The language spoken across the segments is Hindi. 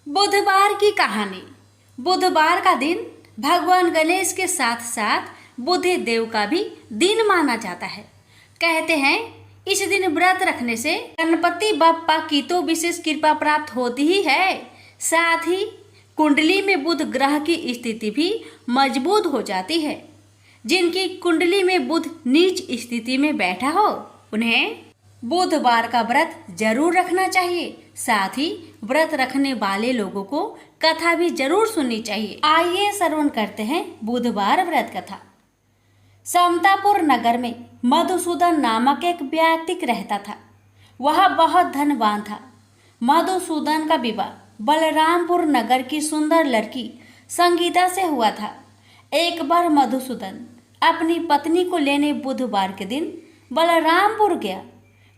बुधवार की कहानी। बुधवार का दिन भगवान गणेश के साथ साथ बुध देव का भी दिन माना जाता है। कहते हैं इस दिन व्रत रखने से गणपति बप्पा की तो विशेष कृपा प्राप्त होती ही है, साथ ही कुंडली में बुध ग्रह की स्थिति भी मजबूत हो जाती है। जिनकी कुंडली में बुध नीच स्थिति में बैठा हो उन्हें बुधवार का व्रत जरूर रखना चाहिए। साथ ही व्रत रखने वाले लोगों को कथा भी जरूर सुननी चाहिए। आइए श्रवण करते हैं बुधवार व्रत कथा। समतापुर नगर में मधुसूदन नामक एक व्यक्ति रहता था। वह बहुत धनवान था। मधुसूदन का विवाह बलरामपुर नगर की सुंदर लड़की संगीता से हुआ था। एक बार मधुसूदन अपनी पत्नी को लेने बुधवार के दिन बलरामपुर गया।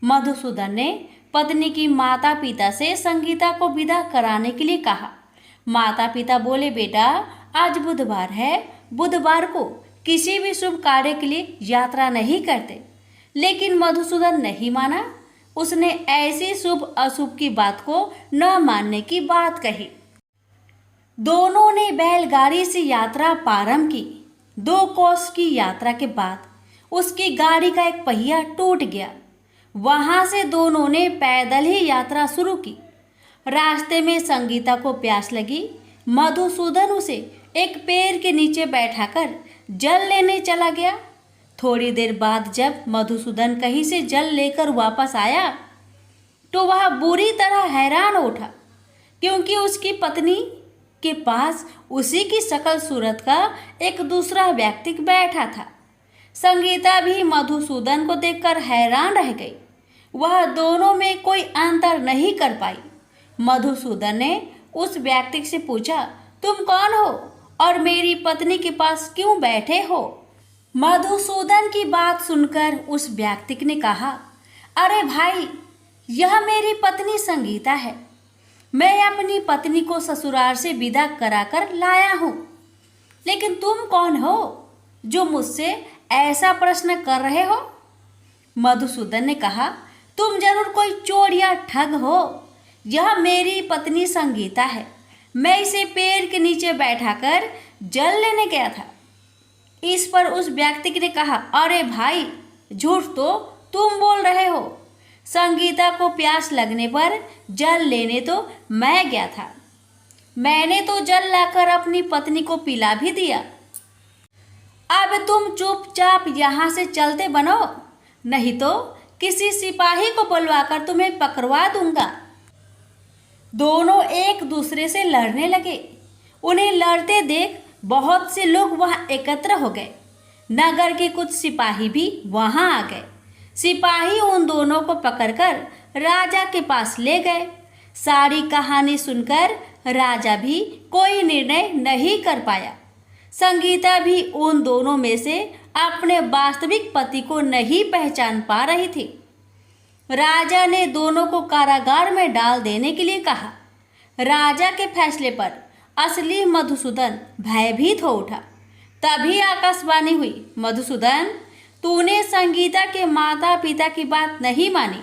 मधुसूदन ने पत्नी की माता पिता से संगीता को विदा कराने के लिए कहा। माता पिता बोले, बेटा आज बुधवार है, बुधवार को किसी भी शुभ कार्य के लिए यात्रा नहीं करते। लेकिन मधुसूदन नहीं माना। उसने ऐसी शुभ अशुभ की बात को न मानने की बात कही। दोनों ने बैलगाड़ी से यात्रा प्रारंभ की। 2 कोस की यात्रा के बाद उसकी गाड़ी का एक पहिया टूट गया। वहां से दोनों ने पैदल ही यात्रा शुरू की। रास्ते में संगीता को प्यास लगी। मधुसूदन उसे एक पेड़ के नीचे बैठाकर जल लेने चला गया। थोड़ी देर बाद जब मधुसूदन कहीं से जल लेकर वापस आया तो वह बुरी तरह हैरान उठा, क्योंकि उसकी पत्नी के पास उसी की शकल सूरत का एक दूसरा व्यक्ति बैठा था। संगीता भी मधुसूदन को देखकर हैरान रह गई। वह दोनों में कोई अंतर नहीं कर पाई। मधुसूदन ने उस व्यक्ति से पूछा, तुम कौन हो और मेरी पत्नी के पास क्यों बैठे हो? मधुसूदन की बात सुनकर उस व्यक्ति ने कहा, अरे भाई, यह मेरी पत्नी संगीता है। मैं अपनी पत्नी को ससुराल से विदा कराकर लाया हूँ। लेकिन तुम कौन हो जो मुझसे ऐसा प्रश्न कर रहे हो? मधुसूदन ने कहा, तुम जरूर कोई चोर या ठग हो। यह मेरी पत्नी संगीता है। मैं इसे पेड़ के नीचे बैठाकर जल लेने गया था। इस पर उस व्यक्ति ने कहा, अरे भाई, झूठ तो तुम बोल रहे हो। संगीता को प्यास लगने पर जल लेने तो मैं गया था। मैंने तो जल लाकर अपनी पत्नी को पिला भी दिया। अब तुम चुपचाप यहाँ से चलते बनो, नहीं तो किसी सिपाही को बुलवाकर तुम्हें पकड़वा दूंगा। दोनों एक दूसरे से लड़ने लगे। उन्हें लड़ते देख बहुत से लोग वहां एकत्र हो गए। नगर के कुछ सिपाही भी वहां आ गए। सिपाही उन दोनों को पकड़कर राजा के पास ले गए। सारी कहानी सुनकर राजा भी कोई निर्णय नहीं कर पाया। संगीता भी उन दोनों में से अपने वास्तविक पति को नहीं पहचान पा रही थी। राजा ने दोनों को कारागार में डाल देने के लिए कहा। राजा के फैसले पर असली मधुसूदन भयभीत हो उठा। तभी आकाशवाणी हुई, मधुसूदन, तूने संगीता के माता पिता की बात नहीं मानी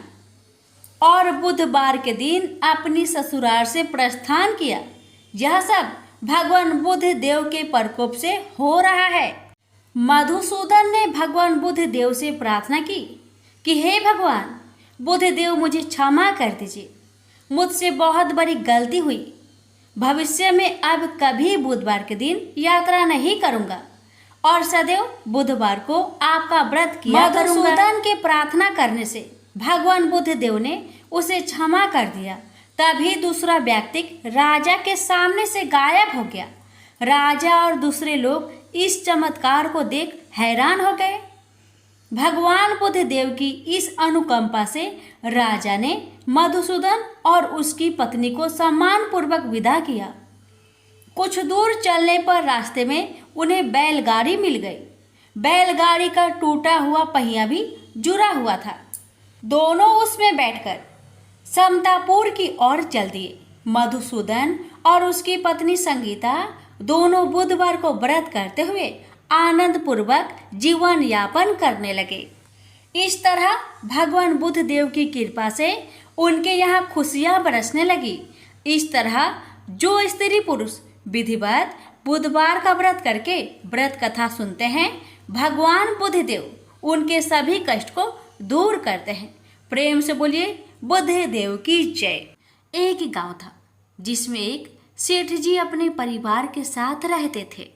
और बुधवार के दिन अपनी ससुराल से प्रस्थान किया। यह सब भगवान बुध देव के प्रकोप से हो रहा है। मधुसूदन ने भगवान बुध देव से प्रार्थना की कि हे भगवान बुध देव, मुझे क्षमा कर दीजिए। मुझसे बहुत बड़ी गलती हुई। भविष्य में अब कभी बुधवार के दिन यात्रा नहीं करूंगा और सदैव बुधवार को आपका व्रत किया करूंगा। मधुसूदन के प्रार्थना करने से भगवान बुध देव ने उसे क्षमा कर दिया। तभी दूसरा व्यक्ति राजा के सामने से गायब हो गया। राजा और दूसरे लोग इस चमत्कार को देख हैरान हो गए। भगवान बुध देव की इस अनुकंपा से राजा ने मधुसूदन और उसकी पत्नी को सम्मानपूर्वक विदा किया। कुछ दूर चलने पर रास्ते में उन्हें बैलगाड़ी मिल गई। बैलगाड़ी का टूटा हुआ पहिया भी जुड़ा हुआ था। दोनों उसमें बैठकर समतापुर की ओर चल दिए। मधुसूदन और उसकी पत्नी संगीता दोनों बुधवार को व्रत करते हुए आनंद पूर्वक जीवन यापन करने लगे। इस तरह भगवान बुध देव की कृपा से उनके यहाँ खुशियाँ बरसने लगी। इस तरह जो स्त्री पुरुष विधिवत बुधवार का व्रत करके व्रत कथा सुनते हैं, भगवान बुद्धदेव उनके सभी कष्ट को दूर करते हैं। प्रेम से बोलिए बुद्धदेव की जय। एक गांव था जिसमें एक सेठ जी अपने परिवार के साथ रहते थे।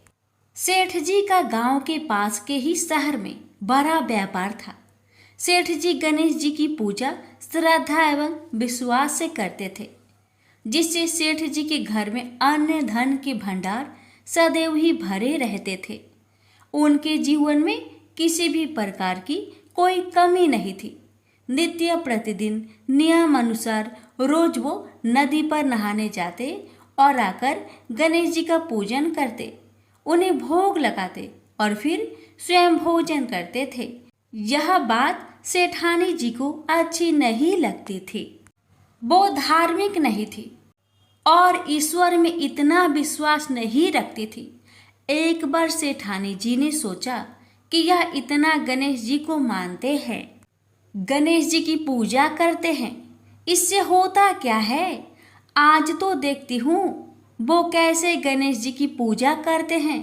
सेठ जी का गांव के पास के ही शहर में बड़ा व्यापार था। सेठ जी गणेश जी की पूजा श्रद्धा एवं विश्वास से करते थे, जिससे सेठ जी के घर में अन्न धन के भंडार सदैव ही भरे रहते थे। उनके जीवन में किसी भी प्रकार की कोई कमी नहीं थी। नित्य प्रतिदिन नियम अनुसार रोज वो नदी पर नहाने जाते और आकर गणेश जी का पूजन करते, उन्हें भोग लगाते और फिर स्वयं भोजन करते थे। यह बात सेठानी जी को अच्छी नहीं लगती थी। वो धार्मिक नहीं थी और ईश्वर में इतना विश्वास नहीं रखती थी। एक बार सेठानी जी ने सोचा कि यह इतना गणेश जी को मानते हैं, गणेश जी की पूजा करते हैं, इससे होता क्या है? आज तो देखती हूँ वो कैसे गणेश जी की पूजा करते हैं।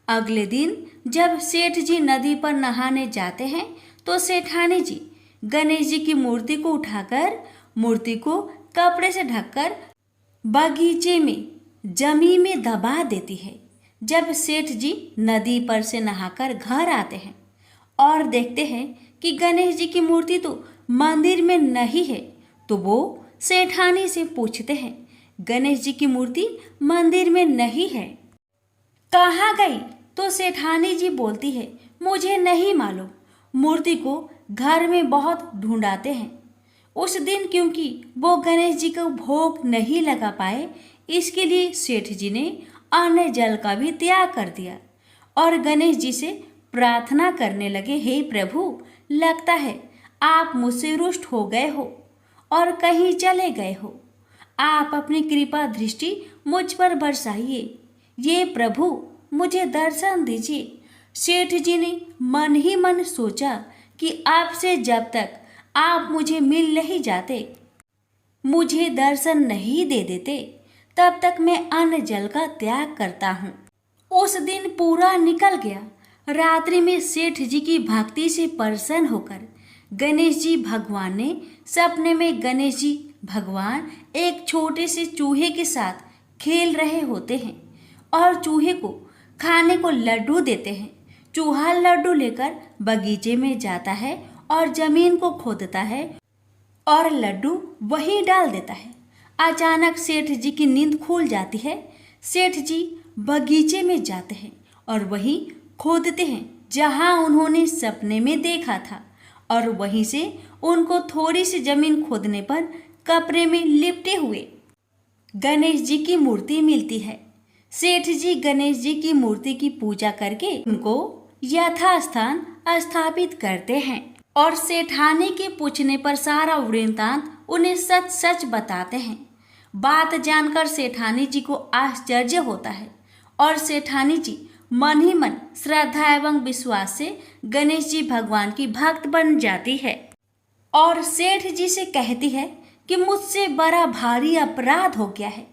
अगले दिन जब सेठ जी नदी पर नहाने जाते हैं तो सेठानी जी गणेश जी की मूर्ति को उठाकर मूर्ति को कपड़े से ढककर बगीचे में जमीन में दबा देती है। जब सेठ जी नदी पर से नहाकर घर आते हैं और देखते हैं कि गणेश जी की मूर्ति तो मंदिर में नहीं है, तो वो सेठानी से पूछते हैं, गणेश जी की मूर्ति मंदिर में नहीं है, कहाँ गई? तो सेठानी जी बोलती है, मुझे नहीं मालूम, मूर्ति को घर में बहुत ढूंढाते हैं। उस दिन क्योंकि वो गणेश जी को भोग नहीं लगा पाए, इसके लिए सेठ जी ने अन्न जल का भी त्याग कर दिया और गणेश जी से प्रार्थना करने लगे, हे प्रभु, लगता है आप मुझसे रुष्ट हो गए हो और कहीं चले गए हो। आप अपनी कृपा दृष्टि मुझ पर बरसाइए। ये प्रभु, मुझे दर्शन दीजिए। सेठ जी ने मन ही मन सोचा कि आपसे जब तक आप मुझे मिल नहीं जाते, मुझे दर्शन नहीं दे देते, तब तक मैं अन्न जल का त्याग करता हूँ। उस दिन पूरा निकल गया। रात्रि में सेठ जी की भक्ति से प्रसन्न होकर गणेश जी भगवान ने सपने में गणेश जी भगवान एक छोटे से चूहे के साथ खेल रहे होते हैं और चूहे को खाने को लड्डू देते हैं। चूहा लड्डू लेकर बगीचे में जाता है और जमीन को खोदता है और लड्डू वहीं डाल देता है। अचानक सेठ जी की नींद खुल जाती है। सेठ जी बगीचे में जाते हैं और वहीं खोदते हैं जहां उन्होंने सपने में देखा था, और वहीं से उनको थोड़ी सी जमीन खोदने पर कपड़े में लिपटे हुए गणेश जी की मूर्ति मिलती है। सेठ जी गणेश जी की मूर्ति की पूजा करके उनको यथास्थान स्थापित करते हैं और सेठानी के पूछने पर सारा वृत्तांत उन्हें सच सच बताते हैं। बात जानकर सेठानी जी को आश्चर्य होता है और सेठानी जी मन ही मन श्रद्धा एवं विश्वास से गणेश जी भगवान की भक्त बन जाती है और सेठ जी से कहती है कि मुझसे बड़ा भारी अपराध हो गया है।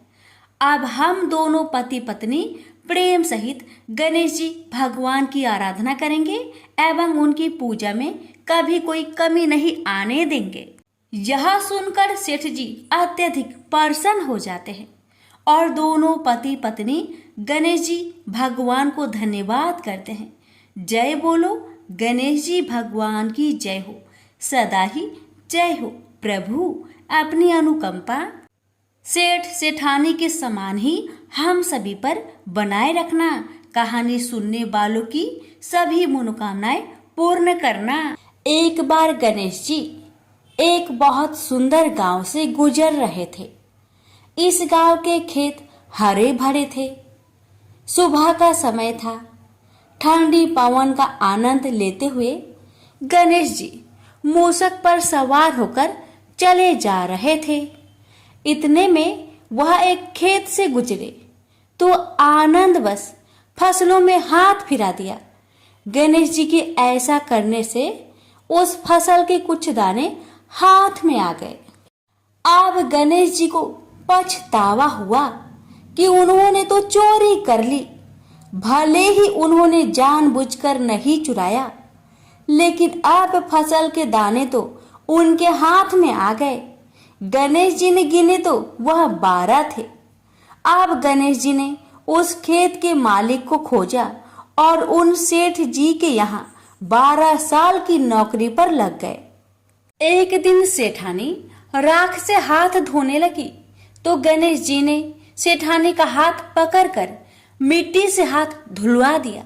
अब हम दोनों पति पत्नी प्रेम सहित गणेश जी भगवान की आराधना करेंगे एवं उनकी पूजा में कभी कोई कमी नहीं आने देंगे। यह सुनकर सेठ जी अत्यधिक प्रसन्न हो जाते हैं और दोनों पति पत्नी गणेश जी भगवान को धन्यवाद करते हैं। जय बोलो गणेश जी भगवान की जय हो, सदा ही जय हो प्रभु, अपनी अनुकंपा सेठ सेठानी के समान ही हम सभी पर बनाए रखना। कहानी सुनने वालों की सभी मनोकामनाएं पूर्ण करना। एक बार गणेश जी एक बहुत सुंदर गांव से गुजर रहे थे। इस गांव के खेत हरे भरे थे। सुबह का समय था। ठंडी पवन का आनंद लेते हुए गणेश जी मूषक पर सवार होकर चले जा रहे थे। इतने में वह एक खेत से गुजरे तो आनंदवश फसलों में हाथ फिरा दिया। गणेश जी के ऐसा करने से उस फसल के कुछ दाने हाथ में आ गए। अब गणेश जी को पछतावा हुआ कि उन्होंने तो चोरी कर ली। भले ही उन्होंने जानबूझकर नहीं चुराया, लेकिन अब फसल के दाने तो उनके हाथ में आ गए। गणेश जी ने गिने तो वह 12 थे। अब गणेश जी ने उस खेत के मालिक को खोजा और उन सेठ जी के यहाँ 12 साल की नौकरी पर लग गए। एक दिन सेठानी राख से हाथ धोने लगी तो गणेश जी ने सेठानी का हाथ पकड़कर मिट्टी से हाथ धुलवा दिया।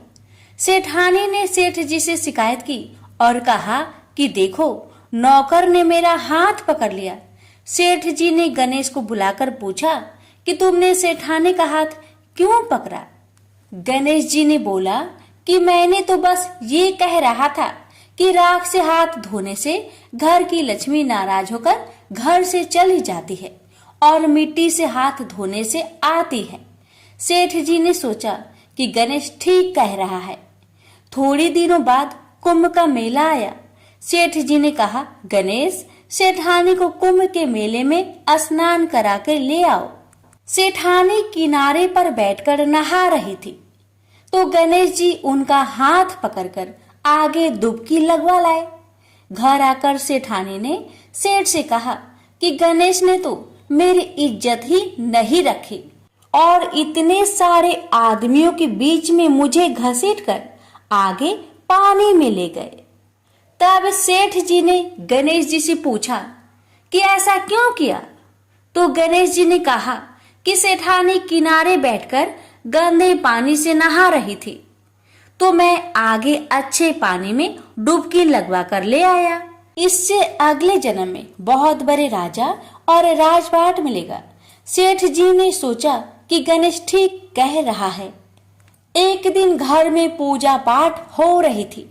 सेठानी ने सेठ जी से शिकायत की और कहा कि देखो, नौकर ने मेरा हाथ पकड़ लिया। सेठ जी ने गणेश को बुलाकर पूछा कि तुमने सेठानी का हाथ क्यों पकड़ा? गणेश जी ने बोला कि मैंने तो बस ये कह रहा था कि राख से हाथ धोने से घर की लक्ष्मी नाराज होकर घर से चली जाती है और मिट्टी से हाथ धोने से आती है। सेठ जी ने सोचा कि गणेश ठीक कह रहा है। थोड़ी दिनों बाद कुंभ का मेला आया। सेठ जी ने कहा, गणेश, सेठानी को कुंभ के मेले में स्नान करा कर ले आओ। सेठानी किनारे पर बैठकर नहा रही थी तो गणेश जी उनका हाथ पकड़कर आगे डुबकी लगवा लाए। घर आकर सेठानी ने सेठ से कहा कि गणेश ने तो मेरी इज्जत ही नहीं रखी और इतने सारे आदमियों के बीच में मुझे घसीटकर आगे पानी में ले गए। तब सेठ जी ने गणेश जी से पूछा कि ऐसा क्यों किया? तो गणेश जी ने कहा कि सेठानी किनारे बैठकर गंदे पानी से नहा रही थी तो मैं आगे अच्छे पानी में डुबकी लगवा कर ले आया। इससे अगले जन्म में बहुत बड़े राजा और राजपाट मिलेगा। सेठ जी ने सोचा कि गणेश ठीक कह रहा है। एक दिन घर में पूजा पाठ हो रही थी,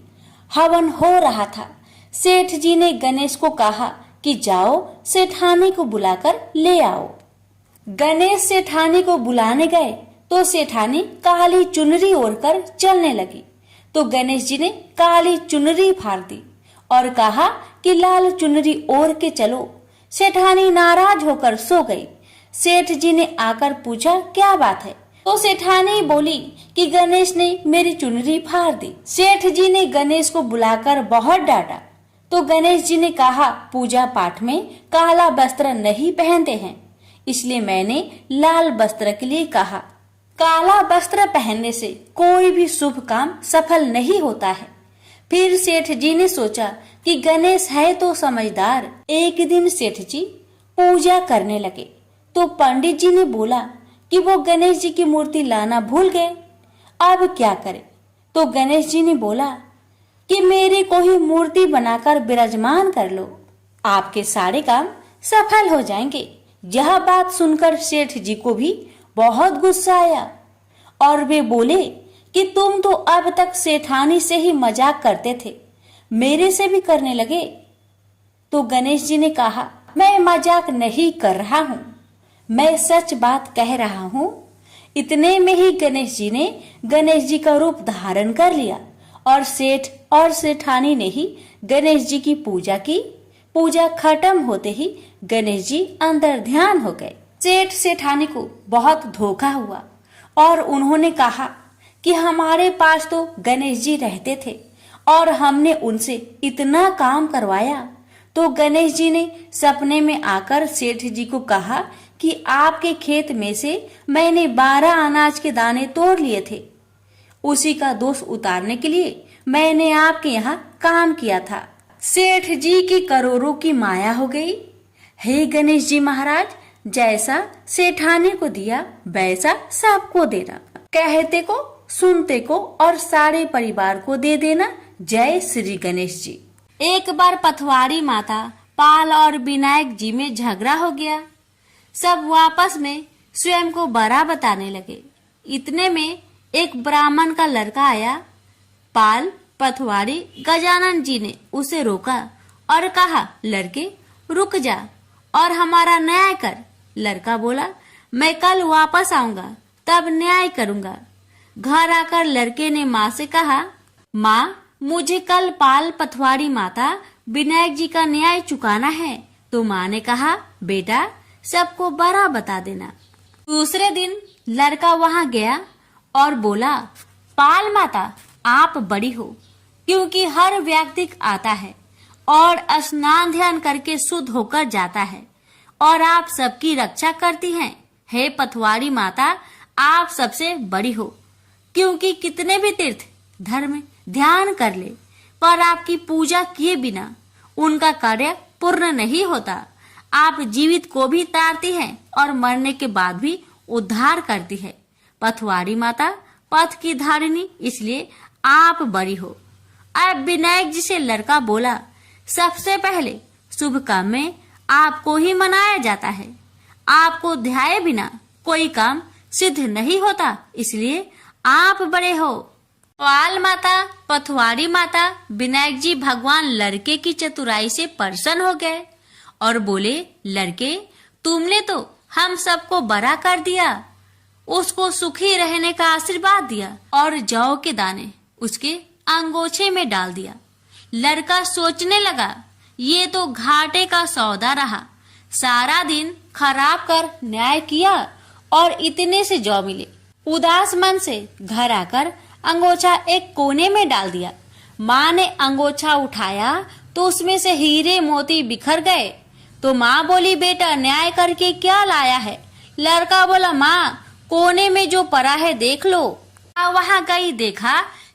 हवन हो रहा था। सेठ जी ने गणेश को कहा कि जाओ सेठानी को बुलाकर ले आओ। गणेश सेठानी को बुलाने गए तो सेठानी काली चुनरी ओढ़कर चलने लगी तो गणेश जी ने काली चुनरी फाड़ दी और कहा कि लाल चुनरी ओढ़ के चलो। सेठानी नाराज होकर सो गई। सेठ जी ने आकर पूछा, क्या बात है? तो सेठानी बोली कि गणेश ने मेरी चुनरी फाड़ दी। सेठ जी ने गणेश को बुलाकर बहुत डांटा तो गणेश जी ने कहा, पूजा पाठ में काला वस्त्र नहीं पहनते हैं, इसलिए मैंने लाल वस्त्र के लिए कहा। काला वस्त्र पहनने से कोई भी शुभ काम सफल नहीं होता है। फिर सेठ जी ने सोचा कि गणेश है तो समझदार। एक दिन सेठ जी पूजा करने लगे तो पंडित जी ने बोला कि वो गणेश जी की मूर्ति लाना भूल गए, अब क्या करें? तो गणेश जी ने बोला कि मेरी को ही मूर्ति बनाकर विराजमान कर लो, आपके सारे काम सफल हो जाएंगे। यह बात सुनकर सेठ जी को भी बहुत गुस्सा आया और वे बोले कि तुम तो अब तक सेठानी से ही मजाक करते थे, मेरे से भी करने लगे। तो गणेश जी ने कहा, मैं मजाक नहीं कर रहा हूँ, मैं सच बात कह रहा हूँ। इतने में ही गणेश जी ने गणेश जी का रूप धारण कर लिया और सेठ और सेठानी ने ही गणेश जी की पूजा की। पूजा खत्म होते ही गणेश जी अंदर ध्यान हो गए। सेठ सेठानी को बहुत धोखा हुआ और उन्होंने कहा कि हमारे पास तो गणेश जी रहते थे और हमने उनसे इतना काम करवाया। तो गणेश जी ने सपने में आकर सेठ जी को कहा कि आपके खेत में से मैंने 12 अनाज के दाने तोड़ लिए थे, उसी का दोष उतारने के लिए मैंने आपके यहाँ काम किया था। सेठ जी की करोड़ों की माया हो गई। हे गणेश जी महाराज, जैसा सेठानी को दिया वैसा सबको देना, कहते को सुनते को और सारे परिवार को दे देना। जय श्री गणेश जी। एक बार पथवारी माता पाल और विनायक जी में झगड़ा हो गया। सब आपस में स्वयं को बड़ा बताने लगे। इतने में एक ब्राह्मण का लड़का आया। पाल, पथवारी, गजानन जी ने उसे रोका और कहा, लड़के रुक जा और हमारा न्याय कर। लड़का बोला, मैं कल वापस आऊंगा तब न्याय करूंगा। घर आकर लड़के ने माँ से कहा, माँ, मुझे कल पाल, पथवारी माता, विनायक जी का न्याय चुकाना है। तो माँ ने कहा, बेटा सबको बड़ा बता देना, दूसरे दिन लड़का वहां गया और बोला, पाल माता आप बड़ी हो, क्योंकि हर व्यक्ति आता है और स्नान ध्यान करके शुद्ध होकर जाता है और आप सबकी रक्षा करती हैं। हे पथवारी माता आप सबसे बड़ी हो, क्योंकि कितने भी तीर्थ धर्म ध्यान कर ले पर आपकी पूजा किए बिना उनका कार्य पूर्ण नहीं होता। आप जीवित को भी तारती हैं और मरने के बाद भी उद्धार करती है। पथवारी माता पथ की धारिणी, इसलिए आप बड़ी हो। अब विनायक जी से लड़का बोला, सबसे पहले शुभ काम में आपको ही मनाया जाता है। आपको ध्याये बिना कोई काम सिद्ध नहीं होता, इसलिए आप बड़े हो। पाल माता, पथवारी माता, विनायक जी भगवान लड़के की चतुराई से प्रसन्न हो गए और बोले, लड़के तुमने तो हम सबको बड़ा कर दिया, उसको सुखी रहने का आशीर्वाद दिया और जौ के दाने उसके अंगोछे में डाल दिया। लड़का सोचने लगा, ये तो घाटे का सौदा रहा। सारा दिन खराब कर न्याय किया और इतने से जौ मिले। उदास मन से घर आकर अंगोछा एक कोने में डाल दिया। माँ ने अंगोछा उठाया तो उसमें से हीरे मोती बिखर गए। तो माँ बोली, बेटा न्याय करके क्या लाया है? लड़का बोला, माँ कोने में जो पड़ा है देख लो। वहाँ गई, देखा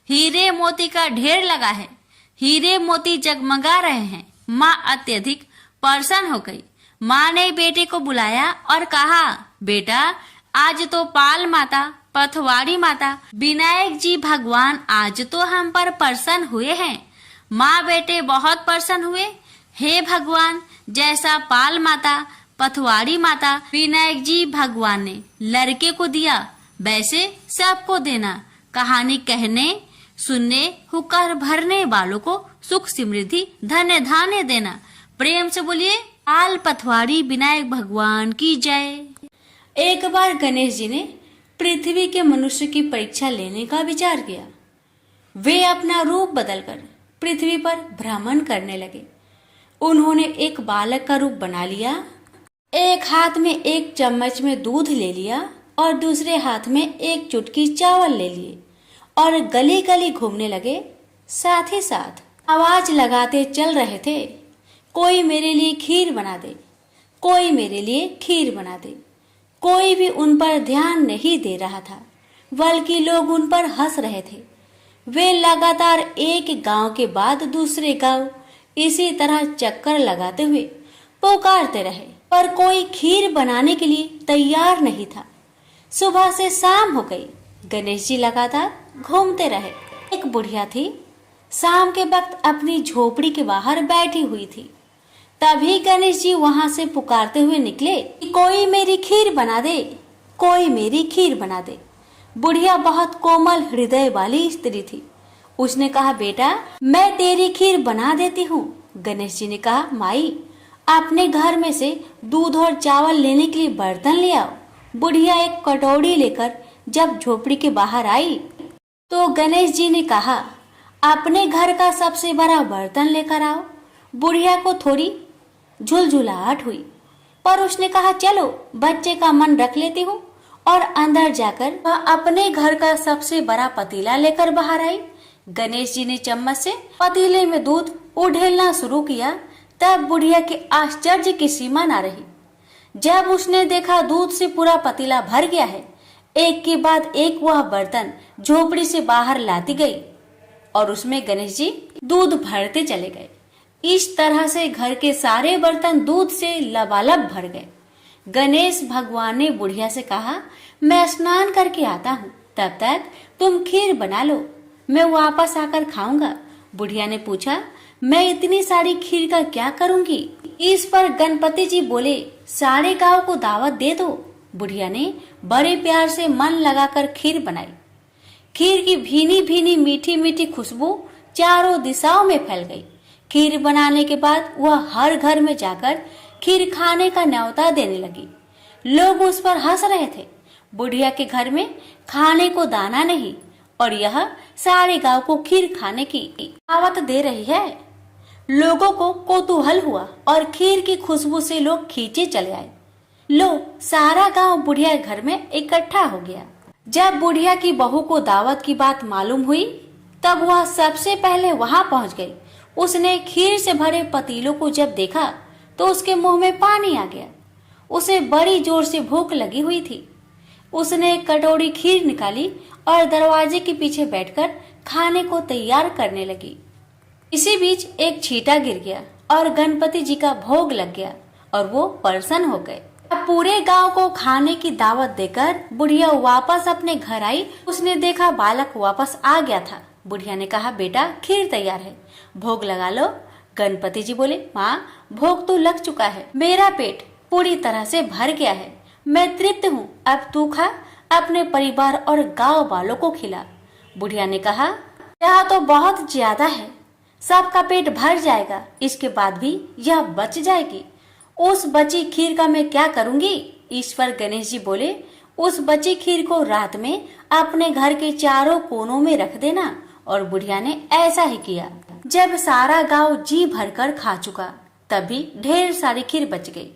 हीरे मोती का ढेर लगा है, हीरे मोती जगमगा रहे हैं। माँ अत्यधिक प्रसन्न हो गई। माँ ने बेटे को बुलाया और कहा, बेटा आज तो पाल माता, पथवारी माता, विनायक जी भगवान आज तो हम पर प्रसन्न हुए हैं। माँ बेटे बहुत प्रसन्न हुए। हे भगवान, जैसा पाल माता, पथवारी माता, विनायक जी भगवान ने लड़के को दिया वैसे सबको देना। कहानी कहने सुनने हुक्कर भरने वालों को सुख समृद्धि धन्य धान्य देना। प्रेम से बोलिए पाल पथवारी विनायक भगवान की जय। एक बार गणेश जी ने पृथ्वी के मनुष्य की परीक्षा लेने का विचार किया। वे अपना रूप बदलकर पृथ्वी पर भ्रमण करने लगे। उन्होंने एक बालक का रूप बना लिया। एक हाथ में एक चम्मच में दूध ले लिया और दूसरे हाथ में एक चुटकी चावल ले लिए और गली गली घूमने लगे। साथ ही साथ आवाज लगाते चल रहे थे, कोई मेरे लिए खीर बना दे, कोई मेरे लिए खीर बना दे। कोई भी उन पर ध्यान नहीं दे रहा था, बल्कि लोग उन पर हंस रहे थे। वे लगातार एक गांव के बाद दूसरे गांव इसी तरह चक्कर लगाते हुए पुकारते रहे, पर कोई खीर बनाने के लिए तैयार नहीं था। सुबह से शाम हो गई, गणेश जी लगातार घूमते रहे। एक बुढ़िया थी, शाम के वक्त अपनी झोपड़ी के बाहर बैठी हुई थी। तभी गणेश जी वहां से पुकारते हुए निकले, कोई मेरी खीर बना दे, कोई मेरी खीर बना दे। बुढ़िया बहुत कोमल हृदय वाली स्त्री थी। उसने कहा, बेटा मैं तेरी खीर बना देती हूँ। गणेश जी ने कहा, माई अपने घर में से दूध और चावल लेने के लिए बर्तन ले आओ। बुढ़िया एक कटोरी लेकर जब झोपड़ी के बाहर आई तो गणेश जी ने कहा, अपने घर का सबसे बड़ा बर्तन लेकर आओ। बुढ़िया को थोड़ी झुलझुलाहट हुई, पर उसने कहा, चलो बच्चे का मन रख लेती हूँ, और अंदर जाकर वह अपने घर का सबसे बड़ा पतीला लेकर बाहर आई। गणेश जी ने चम्मच से पतीले में दूध उड़ेलना शुरू किया। तब बुढ़िया के आश्चर्य की सीमा न रही। जब उसने देखा दूध से पूरा पतीला भर गया है, एक के बाद एक वह बर्तन झोपड़ी से बाहर लाती गई और उसमें गणेश जी दूध भरते चले गए। इस तरह से घर के सारे बर्तन दूध से लबालब भर गए। गणेश भगवान ने बुढ़िया से कहा, मैं स्नान करके आता हूँ, तब तक तुम खीर बना लो, मैं वापस आकर खाऊंगा। बुढ़िया ने पूछा, मैं इतनी सारी खीर का क्या करूंगी? इस पर गणपति जी बोले, सारे गांव को दावत दे दो। बुढ़िया ने बड़े प्यार से मन लगाकर खीर बनाई। खीर की भीनी भीनी मीठी मीठी खुशबू चारों दिशाओं में फैल गई। खीर बनाने के बाद वह हर घर में जाकर खीर खाने का न्योता देने लगी। लोग उस पर हंस रहे थे। बुढ़िया के घर में खाने को दाना नहीं और यह सारे गांव को खीर खाने की दावत दे रही है। लोगों को कौतूहल हुआ और खीर की खुशबू से लोग खींचे चले आए। लो, सारा गांव बुढ़िया घर में इकट्ठा हो गया। जब बुढ़िया की बहू को दावत की बात मालूम हुई तब वह सबसे पहले वहां पहुंच गई। उसने खीर से भरे पतीलों को जब देखा तो उसके मुंह में पानी आ गया। उसे बड़ी जोर से भूख लगी हुई थी। उसने एक कटोरी खीर निकाली और दरवाजे के पीछे बैठकर खाने को तैयार करने लगी। इसी बीच एक छींटा गिर गया और गणपति जी का भोग लग गया और वो प्रसन्न हो गए। अब पूरे गांव को खाने की दावत देकर बुढ़िया वापस अपने घर आई। उसने देखा बालक वापस आ गया था। बुढ़िया ने कहा, बेटा खीर तैयार है, भोग लगा लो। गणपति जी बोले, माँ भोग तो लग चुका है, मेरा पेट पूरी तरह से भर गया है, मैं तृप्त हूँ, अब तू खा, अपने परिवार और गांव वालों को खिला। बुढ़िया ने कहा, यह तो बहुत ज्यादा है, सबका पेट भर जाएगा, इसके बाद भी यह बच जाएगी। उस बची खीर का मैं क्या करूंगी? ईश्वर गणेश जी बोले, उस बची खीर को रात में अपने घर के चारों कोनों में रख देना। और बुढ़िया ने ऐसा ही किया। जब सारा गांव जी भरकर खा चुका तब भी ढेर सारी खीर बच गई।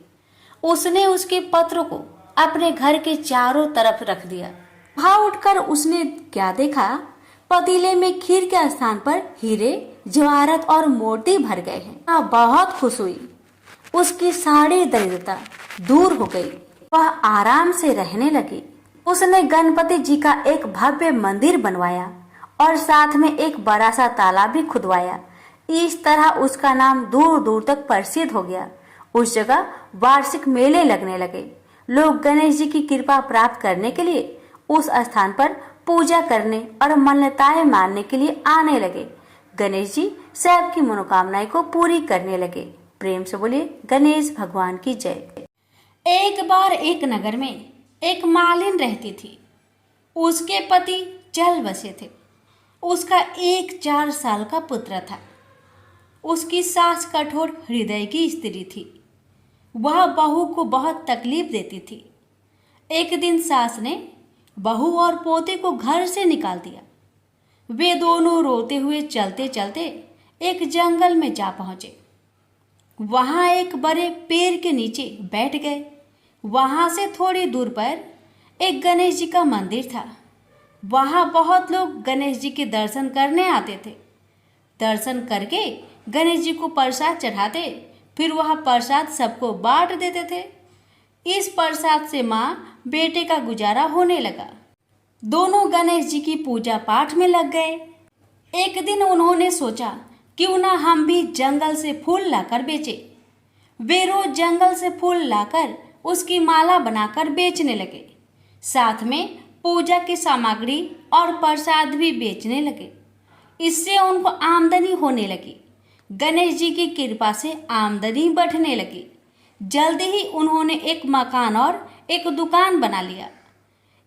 उसने उसके पत्र को अपने घर के चारों तरफ रख दिया। वहां उठकर उसने क्या देखा? पतीले में खीर के स्थान पर हीरे, जवाहरात और मोती भर गए हैं। बहुत खुश हुई। उसकी सारी दरिद्रता दूर हो गई। वह आराम से रहने लगी। उसने गणपति जी का एक भव्य मंदिर बनवाया और साथ में एक बड़ा सा तालाब भी खुदवाया। इस तरह उसका नाम दूर दूर तक प्रसिद्ध हो गया। उस जगह वार्षिक मेले लगने लगे। लोग गणेश जी की कृपा प्राप्त करने के लिए उस स्थान पर पूजा करने और मान्यताएं मानने के लिए आने लगे। गणेश जी सबकी मनोकामनाएं को पूरी करने लगे। प्रेम से बोलिए गणेश भगवान की जय। एक बार एक नगर में एक मालिन रहती थी। उसके पति चल बसे थे। उसका एक 4 साल का पुत्र था। उसकी सास कठोर हृदय की स्त्री थी। वह बहू को बहुत तकलीफ देती थी। एक दिन सास ने बहू और पोते को घर से निकाल दिया। वे दोनों रोते हुए चलते चलते एक जंगल में जा पहुंचे। वहां एक बड़े पेड़ के नीचे बैठ गए। वहां से थोड़ी दूर पर एक गणेश जी का मंदिर था। वहां बहुत लोग गणेश जी के दर्शन करने आते थे। दर्शन करके गणेश जी को प्रसाद चढ़ाते, फिर वह प्रसाद सबको बांट देते थे। इस प्रसाद से माँ बेटे का गुजारा होने लगा। दोनों गणेश जी की पूजा पाठ में लग गए। एक दिन उन्होंने सोचा क्यों ना हम भी जंगल से फूल लाकर बेचें। वे रोज जंगल से फूल लाकर उसकी माला बनाकर बेचने लगे। साथ में पूजा की सामग्री और प्रसाद भी बेचने लगे। इससे उनको आमदनी होने लगी। गणेश जी की कृपा से आमदनी बढ़ने लगी। जल्दी ही उन्होंने एक मकान और एक दुकान बना लिया।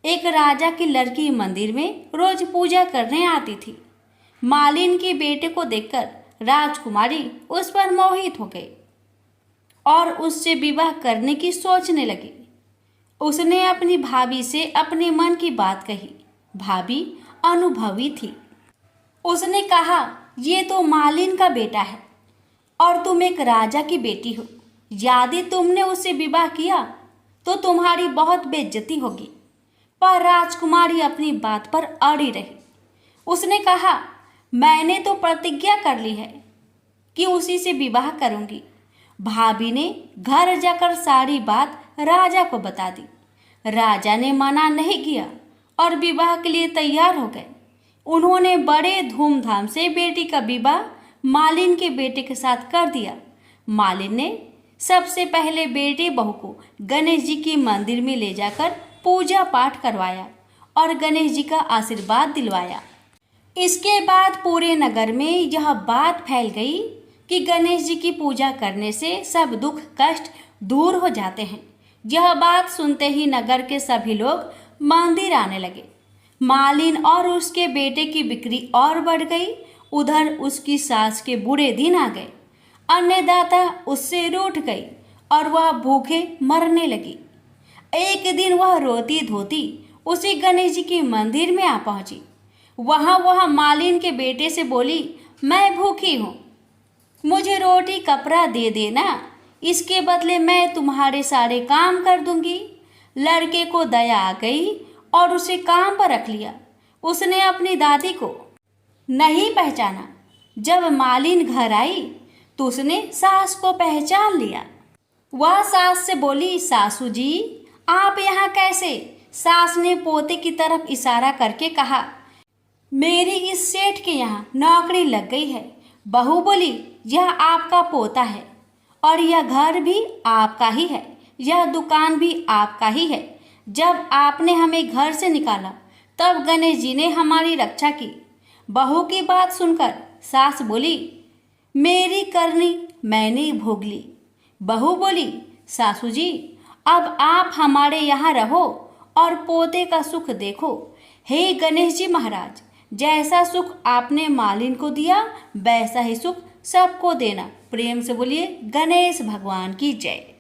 एक राजा की लड़की मंदिर में रोज पूजा करने आती थी। मालिन के बेटे को देखकर राजकुमारी उस पर मोहित हो गई और उससे विवाह करने की सोचने लगी। उसने अपनी भाभी से अपने मन की बात कही। भाभी अनुभवी थी। उसने कहा, ये तो मालिन का बेटा है और तुम एक राजा की बेटी हो। यदि तुमने उससे विवाह किया तो तुम्हारी बहुत बेइज्जती होगी। पर राजकुमारी अपनी बात पर अड़ी रही। उसने कहा, मैंने तो प्रतिज्ञा कर ली है कि उसी से विवाह करूंगी। भाभी ने घर जाकर सारी बात राजा को बता दी। राजा ने मना नहीं किया और विवाह के लिए तैयार हो गए। उन्होंने बड़े धूमधाम से बेटी का विवाह मालिन के बेटे के साथ कर दिया। मालिन ने सबसे पहले बेटे बहू को गणेश जी की मंदिर में ले जाकर पूजा पाठ करवाया और गणेश जी का आशीर्वाद दिलवाया। इसके बाद पूरे नगर में यह बात फैल गई कि गणेश जी की पूजा करने से सब दुख कष्ट दूर हो जाते हैं। यह बात सुनते ही नगर के सभी लोग मंदिर आने लगे। मालिन और उसके बेटे की बिक्री और बढ़ गई। उधर उसकी सास के बुरे दिन आ गए। अन्नदाता उससे रूठ गई और वह भूखे मरने लगी। एक दिन वह रोती धोती उसी गणेश जी के मंदिर में आ पहुंची। वह मालिन के बेटे से बोली, मैं भूखी हूँ, मुझे रोटी कपड़ा दे देना। इसके बदले मैं तुम्हारे सारे काम कर दूंगी। लड़के को दया आ गई और उसे काम पर रख लिया। उसने अपनी दादी को नहीं पहचाना। जब मालिन घर आई तो उसने सास को पहचान लिया। वह सास से बोली, सासू जी आप यहाँ कैसे? सास ने पोते की तरफ इशारा करके कहा, मेरी इस सेठ के यहाँ नौकरी लग गई है। बहू बोली, यह आपका पोता है और यह घर भी आपका ही है, यह दुकान भी आपका ही है। जब आपने हमें घर से निकाला तब गणेश जी ने हमारी रक्षा की। बहू की बात सुनकर सास बोली, मेरी करनी मैंने भोग ली। बहू बोली, सासू जी अब आप हमारे यहाँ रहो और पोते का सुख देखो। हे गणेश जी महाराज, जैसा सुख आपने मालिन को दिया वैसा ही सुख सबको देना। प्रेम से बोलिए गणेश भगवान की जय।